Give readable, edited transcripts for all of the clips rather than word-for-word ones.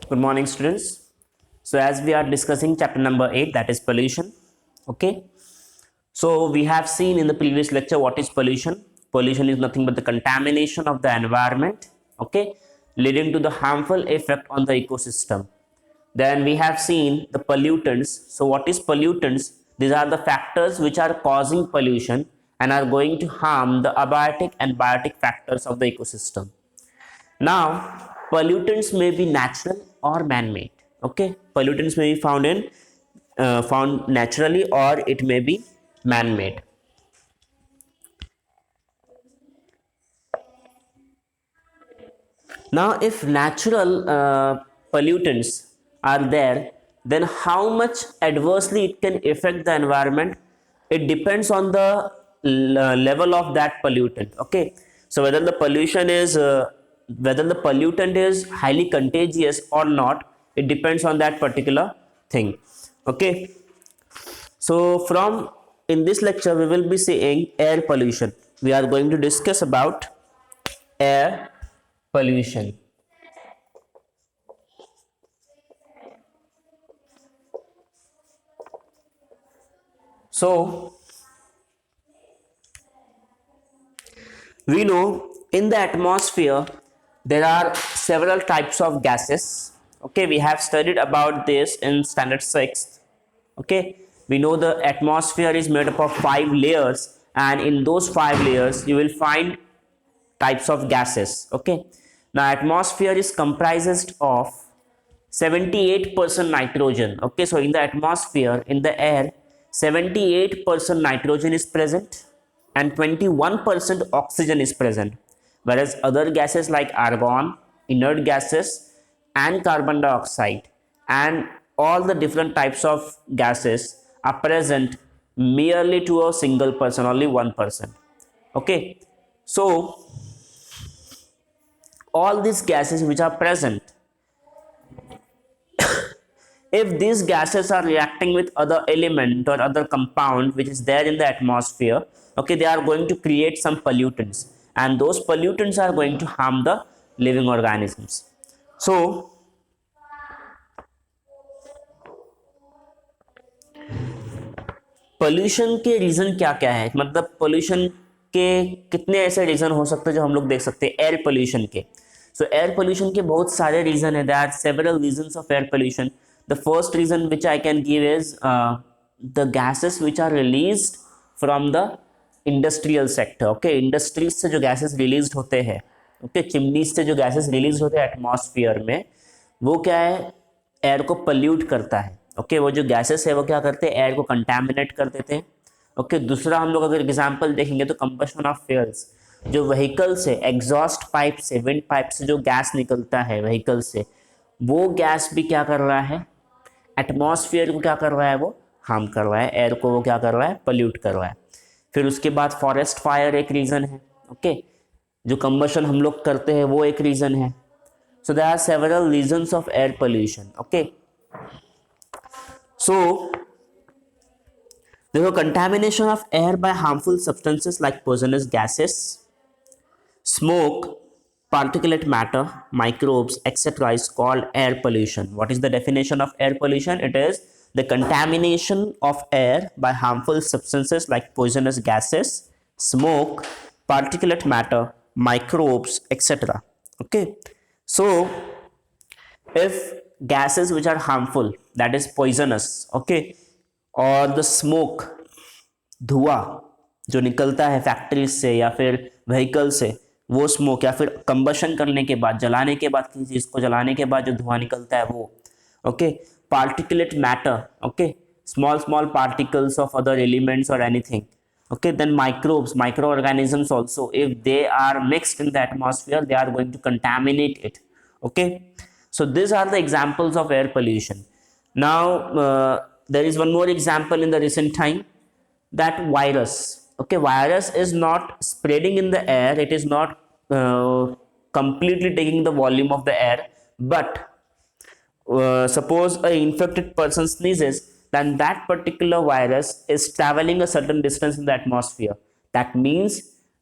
Good morning, students. So, as we are discussing chapter number 8, that is pollution. Okay. So, we have seen in the previous lecture what is pollution. Pollution is nothing but the contamination of the environment, okay, leading to the harmful effect on the ecosystem. Then we have seen the pollutants. So, what is pollutants? These are the factors which are causing pollution and are going to harm the abiotic and biotic factors of the ecosystem. Now, pollutants may be natural or man-made. Okay, pollutants may be found naturally or it may be man-made. Now, if natural pollutants are there, then how much adversely it can affect the environment? It depends on the level of that pollutant. Okay, so whether the pollutant is highly contagious or not, it depends on that particular thing. Okay, so from in this lecture we will be seeing air pollution. We are going to discuss about air pollution. So, we know in the atmosphere there are several types of gases. Okay, we have studied about this in standard 6. Okay, we know the atmosphere is made up of 5 layers, and in those 5 layers you will find types of gases. Okay, now atmosphere is comprised of 78% nitrogen. Okay, so in the atmosphere, in the air, 78% nitrogen is present and 21% oxygen is present, whereas other gases like argon, inert gases, and carbon dioxide and all the different types of gases are present merely to a single person, only 1%. Okay, so all these gases which are present, if these gases are reacting with other element or other compound which is there in the atmosphere, okay, they are going to create some pollutants, and those pollutants are going to harm the living organisms. So pollution के reason क्या क्या है, मतलब pollution के कितने ऐसे reason हो सकते हैं जो हम लोग देख सकते हैं एयर पोल्यूशन के. सो एयर पोल्यूशन के बहुत सारे रीजन है. There are several reasons of air pollution. The first reason which I can give is the gases which are released from the industrial sector. Okay, industries से जो gases release होते हैं, okay, chimneys से जो gases release होते हैं atmosphere में, वो क्या है, एयर को पल्यूट करता है. ओके, वो जो गैसेस है वो क्या करते हैं, एयर को कंटामिनेट कर देते हैं. ओके, दूसरा हम लोग अगर एग्जांपल देखेंगे तो कंबशन ऑफ फ्यूल्स, जो व्हीकल से एग्जॉस्ट पाइप से, विंड पाइप से जो गैस निकलता है व्हीकल से, वो गैस भी क्या कर रहा है, एटमॉस्फेयर को क्या कर रहा है, वो हार्म कर रहा है, एयर को वो क्या कर रहा है, पल्यूट कर रहा है. फिर उसके बाद फॉरेस्ट फायर एक रीज़न है. ओके, जो कंबशन हम लोग करते हैं वो एक रीज़न है. So there are several reasons of air pollution. Okay, so there is contamination of air by harmful substances like poisonous gases, smoke, particulate matter, microbes, etc. is called air pollution. What is the definition of air pollution? It is the contamination of air by harmful substances like poisonous gases, smoke, particulate matter, microbes, etc. Okay, so if gases which are harmful, that is poisonous, okay, और the smoke, धुआं जो निकलता है factory से या फिर vehicle से, वो स्मोक, या फिर कंबशन करने के बाद, जलाने के बाद, किसी चीज़ को जलाने के बाद जो धुआं निकलता है वो. Okay, particulate matter, okay, small small particles of other elements और anything. Okay, then microbes, microorganisms also, if they are mixed in the atmosphere, they are going to contaminate it. Okay, so these are the examples of air pollution. Now there is one more example in the recent time, that virus. Okay, virus is not spreading in the air, it is not completely taking the volume of the air, but suppose a infected person sneezes, then that particular virus is traveling a certain distance in the atmosphere. That means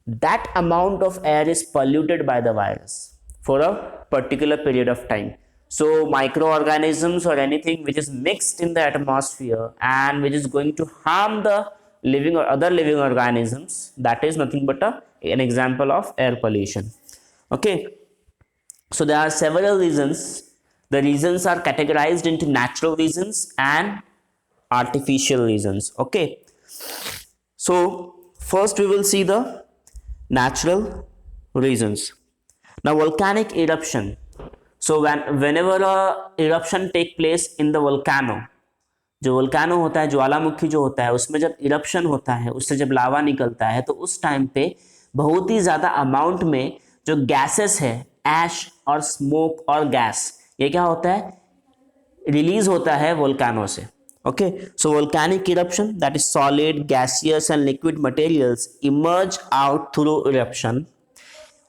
that amount of air is polluted by the virus for a particular period of time. So microorganisms or anything which is mixed in the atmosphere and which is going to harm the living or other living organisms, that is nothing but an example of air pollution. Okay, so there are several reasons. The reasons are categorized into natural reasons and artificial reasons. Okay, so first we will see the natural reasons. Now volcanic eruption. So whenever a eruption take place in the volcano, जो volcano होता है, ज्वालामुखी जो होता है, उसमें जब eruption होता है, उससे जब लावा निकलता है, तो उस टाइम पे बहुत ही ज़्यादा अमाउंट में जो गैसेस है, ऐश और स्मोक और गैस, ये क्या होता है, रिलीज होता है वोल्केनो से. Okay, so volcanic eruption, that is solid, gaseous and liquid materials emerge out through eruption.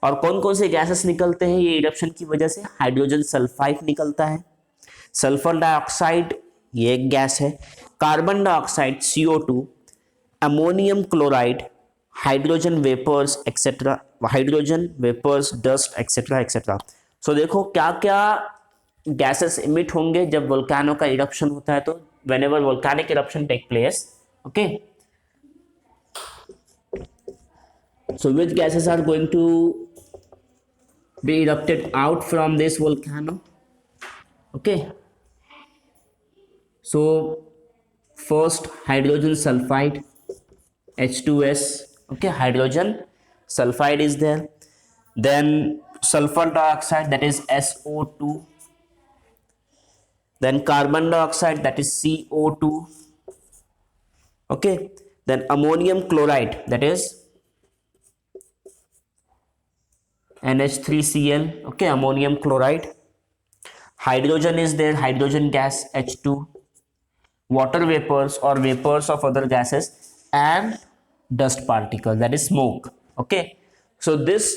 और कौन कौन से गैसेस निकलते हैं ये इरप्शन की वजह से? हाइड्रोजन सल्फाइड निकलता है, सल्फर डाइऑक्साइड ये एक गैस है, carbon dioxide CO2, ammonium chloride, hydrogen vapours etcetera, hydrogen vapours, dust etcetera etcetera. So देखो क्या क्या गैसेस इमिट होंगे जब वोल्केनो का इरप्शन होता है. तो whenever volcanic eruption take place, okay, so which gases are going to be erupted out from this volcano? Okay, so first hydrogen sulfide, H2S. Okay, hydrogen sulfide is there. Then sulfur dioxide, that is SO2. Then carbon dioxide, that is CO2. Okay, then ammonium chloride, that is NH3Cl. Okay, ammonium chloride. Hydrogen is there, hydrogen gas H2, water vapors or vapors of other gases, and dust particles, that is smoke. Okay, so this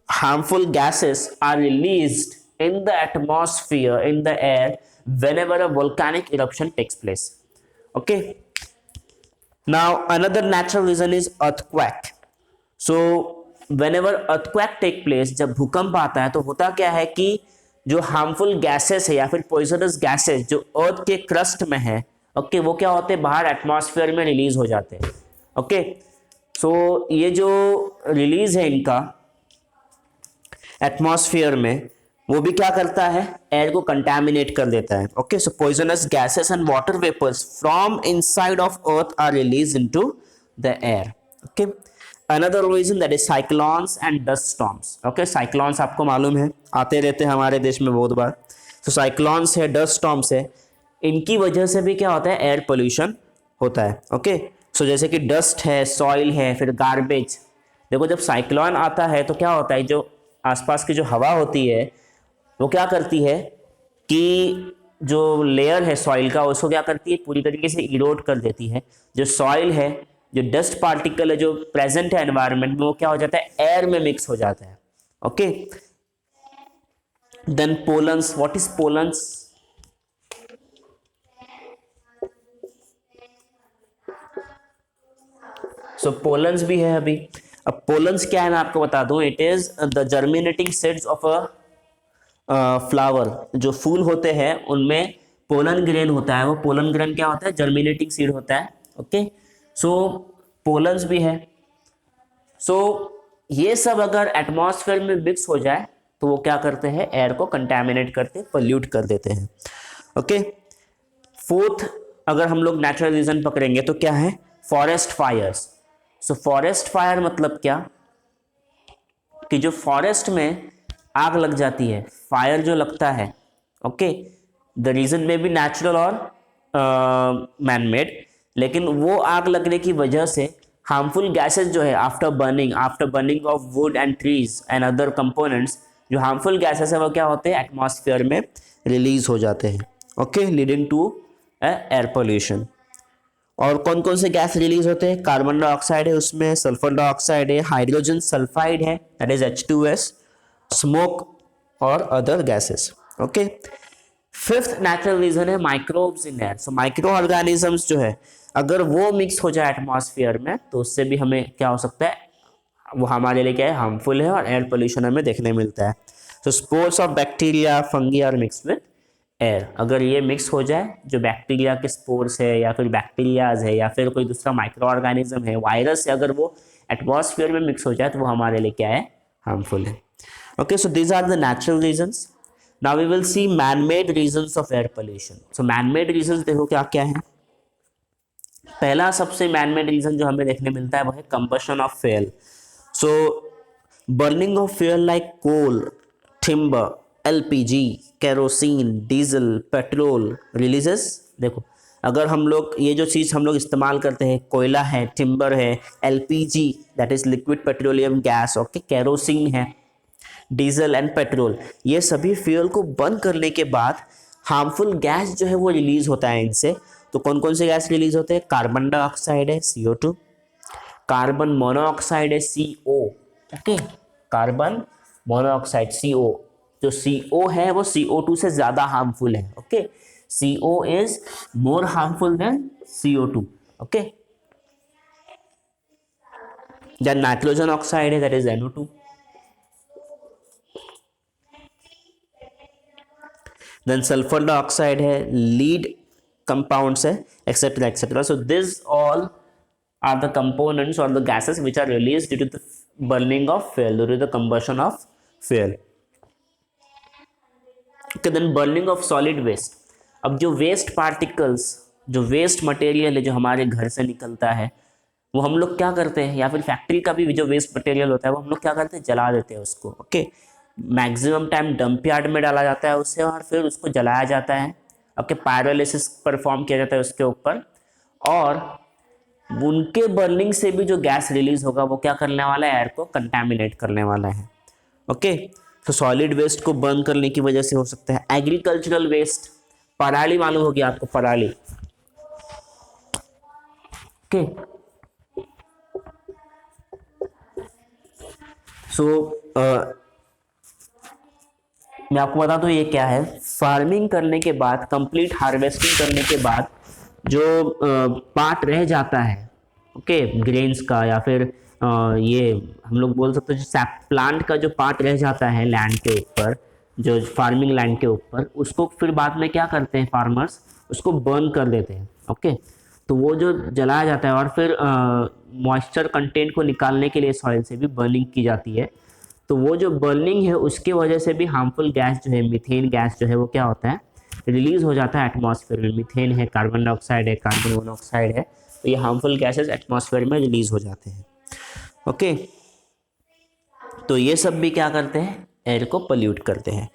harmful gases are released in the atmosphere, in the air, whenever a volcanic eruption takes place. Okay, now another natural reason is earthquake. So whenever earthquake take place, जब भूकंप आता है तो होता क्या है कि जो हार्मफुल गैसेस है या फिर पॉइजनस गैसेस जो अर्थ के क्रस्ट में है, ओके, वो क्या होते हैं, बाहर एटमॉस्फेयर में रिलीज हो जाते हैं. ओके, सो ये जो रिलीज है इनका एटमॉस्फेयर में, वो भी क्या करता है, एयर को कंटामिनेट कर देता है. Okay, so poisonous gases and water vapours from inside of earth are release into the air. Okay, another reason that is cyclones and dust storms. Okay, cyclones आपको मालूम है आते रहते हैं हमारे देश में बहुत बार. तो cyclones है, dust storms है, इनकी वजह से भी क्या होता है, एयर पोल्यूशन होता है. ओके, सो जैसे कि डस्ट है, सॉइल है, फिर गार्बेज. देखो जब साइक्लोन आता है तो क्या होता है, जो आसपास की जो हवा होती है वो क्या करती है कि जो लेयर है सॉइल का उसको क्या करती है, पूरी तरीके से इरोड कर देती है. जो सॉइल है, जो डस्ट पार्टिकल है जो प्रेजेंट है एनवायरनमेंट में, वो क्या हो जाता है, एयर में मिक्स हो जाता है. Okay, then pollens. What is pollens? So pollens भी है अभी. अब पोलन्स क्या है मैं आपको बता दूं. It is the germinating seeds of a flower. जो फूल होते हैं उनमें पोलन ग्रेन होता है. वो पोलन ग्रेन क्या होता है, जर्मिनेटिंग सीड होता है. ओके, सो पोलन्स भी है. सो ये सब अगर एटमॉस्फेयर में मिक्स हो जाए तो वो क्या करते हैं, एयर को कंटामिनेट करते, पोल्यूट कर देते हैं. ओके, फोर्थ अगर हम लोग नेचुरल रीजन पकड़ेंगे तो क्या है, forest fires. So forest fire मतलब क्या, कि जो फॉरेस्ट में आग लग जाती है, फायर जो लगता है. ओके, द रीजन में भी नेचुरल और मैन मेड, लेकिन वो आग लगने की वजह से हार्मफुल गैसेस जो है after burning of would and trees and other components, जो हार्मफुल गैसेस है वो क्या होते हैं, एटमॉस्फेयर में रिलीज हो जाते हैं. Okay, leading to air pollution. और कौन कौन से गैस रिलीज होते हैं, कार्बन डाइऑक्साइड है उसमें, सल्फर डाइऑक्साइड है, हाइड्रोजन सल्फाइड है, दैट इज H2S, स्मोक और other gases. Okay, fifth natural reason है microbes in air. So microorganisms जो है अगर वो मिक्स हो जाए एटमॉस्फेयर में तो उससे भी हमें क्या हो सकता है, वो हमारे लिए क्या है, हार्मफुल है और एयर पोल्यूशन हमें देखने मिलता है. So spores of bacteria, fungi are mix with air, अगर ये मिक्स हो जाए, जो बैक्टीरिया के स्पोर्स है या फिर बैक्टीरियाज है या फिर कोई दूसरा माइक्रो ऑर्गेनिज्म है, वायरस है, अगर वो एटमॉस्फेयर में मिक्स हो जाए तो वो हमारे लिए क्या है, हार्मफुल है। Okay, so these are the natural reasons. Now we will see man made reasons of air pollution. So man made reasons देखो क्या क्या है। पहला सबसे मैन मेड रीजन जो हमें देखने मिलता है वो है combustion of fuel. So burning of fuel like coal, timber, LPG, kerosene, diesel, petrol releases. देखो, अगर हम लोग ये जो चीज़ हम लोग इस्तेमाल करते हैं, कोयला है, टिम्बर है, LPG that is liquid petroleum gas, okay, kerosene है, डीजल एंड पेट्रोल, ये सभी फ्यूल को बर्न करने के बाद हार्मफुल गैस जो है वो रिलीज होता है इनसे। तो कौन कौन से गैस रिलीज होते हैं? कार्बन डाइऑक्साइड है CO2, कार्बन मोनोऑक्साइड है CO, okay, carbon monoxide CO, जो CO है वो CO2 से ज्यादा हार्मफुल है, okay, CO is more harmful than CO2, okay. Then nitrogen oxide है that is NO2, then sulphur dioxide है, लीड कंपाउंड्स है, etcetera etcetera. So this all are the components और the gases which are released due to the burning of fuel, due to the combustion of fuel. Okay, then burning of solid waste. अब जो waste particles, जो waste material है जो हमारे घर से निकलता है, वो हम लोग क्या करते हैं, या फिर फैक्ट्री का भी जो वेस्ट मटेरियल होता है वो हम लोग क्या करते हैं, जला देते हैं उसको, okay. Maximum time dump yard में डाला जाता है उससे और फिर उसको जलाया जाता है, ओके, पायरोलिसिस परफॉर्म किया जाता है उसके ऊपर, और उनके बर्निंग से भी जो गैस रिलीज होगा वो क्या करने वाला है, एयर को कंटामिनेट करने वाला है, ओके। तो सॉलिड वेस्ट को बर्न करने की वजह से हो सकता है। एग्रीकल्चरल वेस्ट, पराली मालूम होगी आपको, पराली, ओके। सो मैं आपको बता दूं ये क्या है। फार्मिंग करने के बाद, कंप्लीट हार्वेस्टिंग करने के बाद जो पार्ट रह जाता है, ओके, ग्रेन्स का, या फिर ये हम लोग बोल सकते हैं प्लांट का जो पार्ट रह जाता है लैंड के ऊपर, जो फार्मिंग लैंड के ऊपर, उसको फिर बाद में क्या करते हैं फार्मर्स, उसको बर्न कर देते हैं, ओके। तो वो जो जलाया जाता है और फिर मॉइस्चर कंटेंट को निकालने के लिए सॉइल से भी बर्निंग की जाती है। तो वो जो बर्निंग है उसकी वजह से भी हार्मफुल गैस जो है, मीथेन गैस जो है वो क्या होता है, रिलीज हो जाता है एटमॉस्फेयर में। मीथेन है, कार्बन डाइऑक्साइड है, कार्बन मोनोऑक्साइड है, तो ये हार्मफुल गैसेस एटमॉस्फेयर में रिलीज हो जाते हैं, ओके। तो ये सब भी क्या करते हैं, एयर को पोल्यूट करते हैं।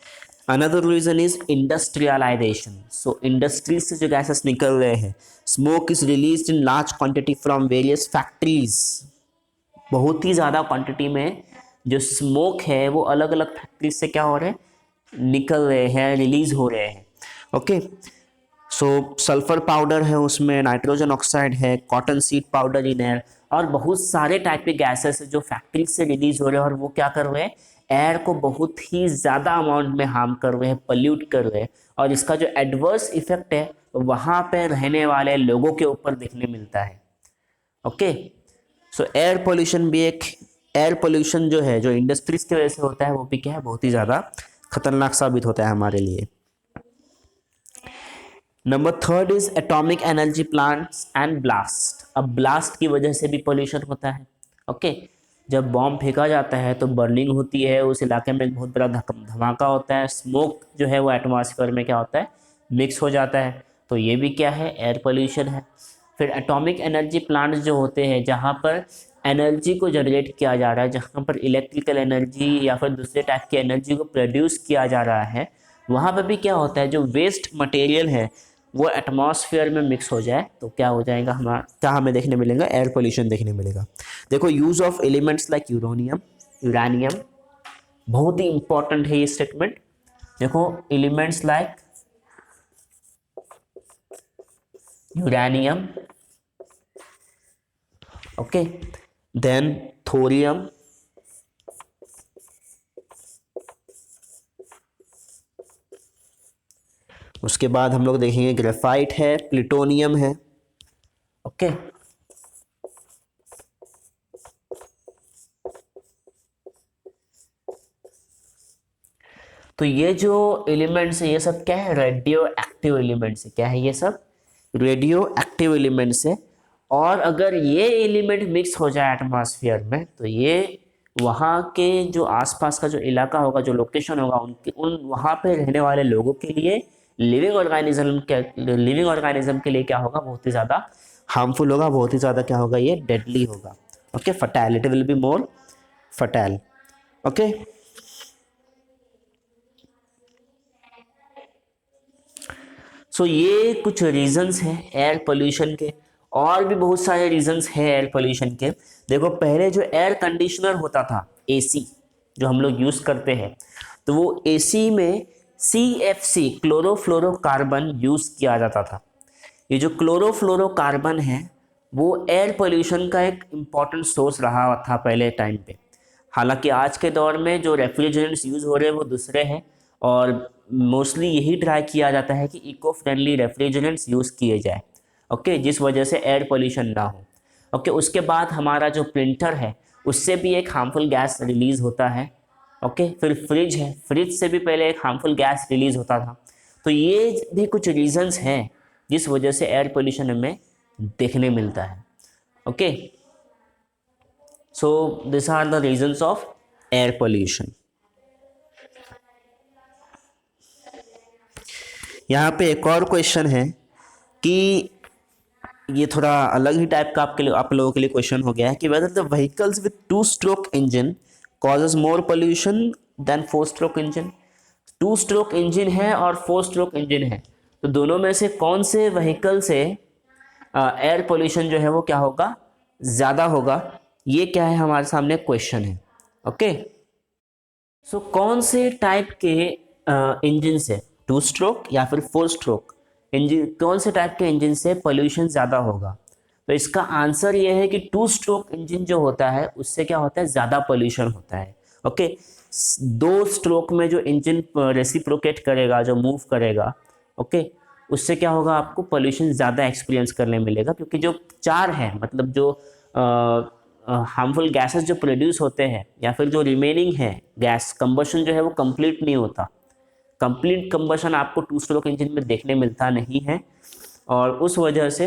Another reason is industrialisation. So industries से जो गैसेस निकल रहे हैं, smoke is release in large quantity from various factories. बहुत ही ज़्यादा क्वांटिटी में जो स्मोक है वो अलग अलग फैक्ट्री से क्या हो रहे हैं, निकल रहे हैं, रिलीज हो रहे हैं, ओके। सो सल्फर पाउडर है उसमें, नाइट्रोजन ऑक्साइड है, cotton seed powder in air, और बहुत सारे टाइप के गैसेस है जो फैक्ट्री से रिलीज हो रहे हैं और वो क्या कर रहे हैं, एयर को बहुत ही ज़्यादा अमाउंट में हार्म कर रहे हैं, पल्यूट कर रहे हैं, और इसका जो एडवर्स इफेक्ट है वहाँ पे रहने वाले लोगों के ऊपर देखने मिलता है, ओके। सो एयर पोल्यूशन भी एक, एयर पोल्यूशन जो है, जो इंडस्ट्रीज की वजह से होता है, वो भी क्या है, बहुत ही ज़्यादा खतरनाक साबित होता है हमारे लिए। Number third is atomic energy plants and blast. अब ब्लास्ट की वजह से भी पोल्यूशन होता है, ओके। जब बॉम्ब फेंका जाता है तो बर्निंग होती है, उस इलाके में एक बहुत बड़ा धमाका होता है, स्मोक जो है वो एटमॉस्फेयर में क्या होता है, मिक्स हो जाता है, तो ये भी क्या है, एयर पोल्यूशन है। फिर एटॉमिक एनर्जी प्लांट्स जो होते हैं जहाँ पर एनर्जी को जनरेट किया जा रहा है, जहाँ पर इलेक्ट्रिकल एनर्जी या फिर दूसरे टाइप की एनर्जी को प्रोड्यूस किया जा रहा है, वहाँ पर भी क्या होता है, जो वेस्ट मटेरियल है वो एटमॉस्फेयर में मिक्स हो जाए तो क्या हो जाएगा, हमारा क्या हमें देखने मिलेगा, एयर पोल्यूशन देखने मिलेगा। देखो, use of elements like uranium, uranium, बहुत ही इंपॉर्टेंट है ये स्टेटमेंट। देखो, elements like uranium, okay, then thorium, उसके बाद हम लोग देखेंगे ग्रेफाइट है, प्लूटोनियम है, ओके। तो ये जो एलिमेंट्स है ये सब क्या है, रेडियो एक्टिव एलिमेंट्स है। क्या है ये सब, रेडियो एक्टिव एलिमेंट्स है। और अगर ये एलिमेंट मिक्स हो जाए एटमॉस्फेयर में तो ये वहाँ के जो आसपास का जो इलाका होगा, जो लोकेशन होगा, उनके उन वहाँ पे रहने वाले लोगों के लिए, लिविंग ऑर्गेनिज्म के लिए क्या होगा, बहुत ही ज़्यादा हार्मफुल होगा, बहुत ही ज़्यादा क्या होगा, ये डेडली होगा। Okay, fertility will be more fertile. Okay, so ये कुछ रीजंस हैं एयर पोल्यूशन के। और भी बहुत सारे रीजंस हैं एयर पोल्यूशन के। देखो, पहले जो एयर कंडीशनर होता था, एसी जो हम लोग यूज़ करते हैं, तो वो एसी में CFC क्लोरोफ्लोरोकार्बन यूज़ किया जाता था। ये जो क्लोरोफ्लोरोकार्बन है वो एयर पोल्यूशन का एक इम्पॉर्टेंट सोर्स रहा था पहले टाइम पे। हालांकि आज के दौर में जो रेफ्रिजरेंट्स यूज़ हो रहे हैं वो दूसरे हैं, और मोस्टली यही ट्राई किया जाता है कि इको फ्रेंडली रेफ्रिजरेंट्स यूज़ किए जाए। ओके, जिस वजह से एयर पोल्यूशन ना हो। ओके, उसके बाद हमारा जो प्रिंटर है उससे भी एक हार्मफुल गैस रिलीज़ होता है। ओके, फिर फ्रिज है, फ्रिज से भी पहले एक हार्मफुल गैस रिलीज़ होता था। तो ये भी कुछ रीजंस हैं जिस वजह से एयर पोल्यूशन हमें देखने मिलता है। Okay, so this are the reasons of air pollution. यहाँ पे एक और क्वेश्चन है कि ये थोड़ा अलग ही टाइप का आपके लिए, आप लोगों के लिए क्वेश्चन हो गया है कि whether the vehicles with 2 stroke engine causes more pollution than 4 stroke engine. 2 stroke engine है और 4 स्ट्रोक इंजन है, तो दोनों में से कौन से व्हीकल से एयर पोल्यूशन जो है वो क्या होगा, ज़्यादा होगा, ये क्या है हमारे सामने क्वेश्चन है। ओके, सो कौन से टाइप के इंजन से, 2 स्ट्रोक या फिर 4 स्ट्रोक इंजन, कौन से टाइप के इंजन से पोल्यूशन ज़्यादा होगा? तो इसका आंसर ये है कि 2 स्ट्रोक इंजन जो होता है उससे क्या होता है, ज़्यादा पोल्यूशन होता है। ओके, 2 स्ट्रोक में जो इंजन रेसिप्रोकेट करेगा, जो मूव करेगा, ओके, उससे क्या होगा, आपको पोल्यूशन ज़्यादा एक्सपीरियंस करने मिलेगा, क्योंकि जो 4 है, मतलब जो हार्मफुल गैसेस जो प्रोड्यूस होते हैं या फिर जो रिमेनिंग है गैस, कंबशन जो है वो कंप्लीट नहीं होता। कंप्लीट कंबशन आपको 2 स्ट्रोक इंजन में देखने मिलता नहीं है, और उस वजह से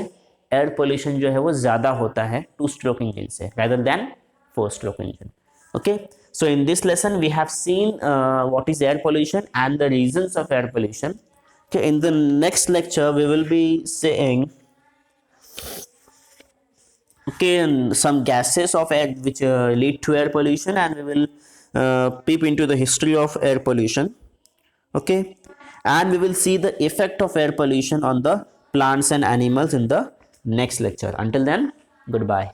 एयर पोल्यूशन जो है वो ज़्यादा होता है 2 स्ट्रोक इंजन से rather than 4 stroke engine. Okay, so in this lesson we have seen what is air pollution and the reasons of air pollution. Okay, in the next lecture we will be saying some gases of air which lead to air pollution, and we will peep into the history of air pollution. Okay, and we will see the effect of air pollution on the plants and animals in the next lecture. Until then, goodbye.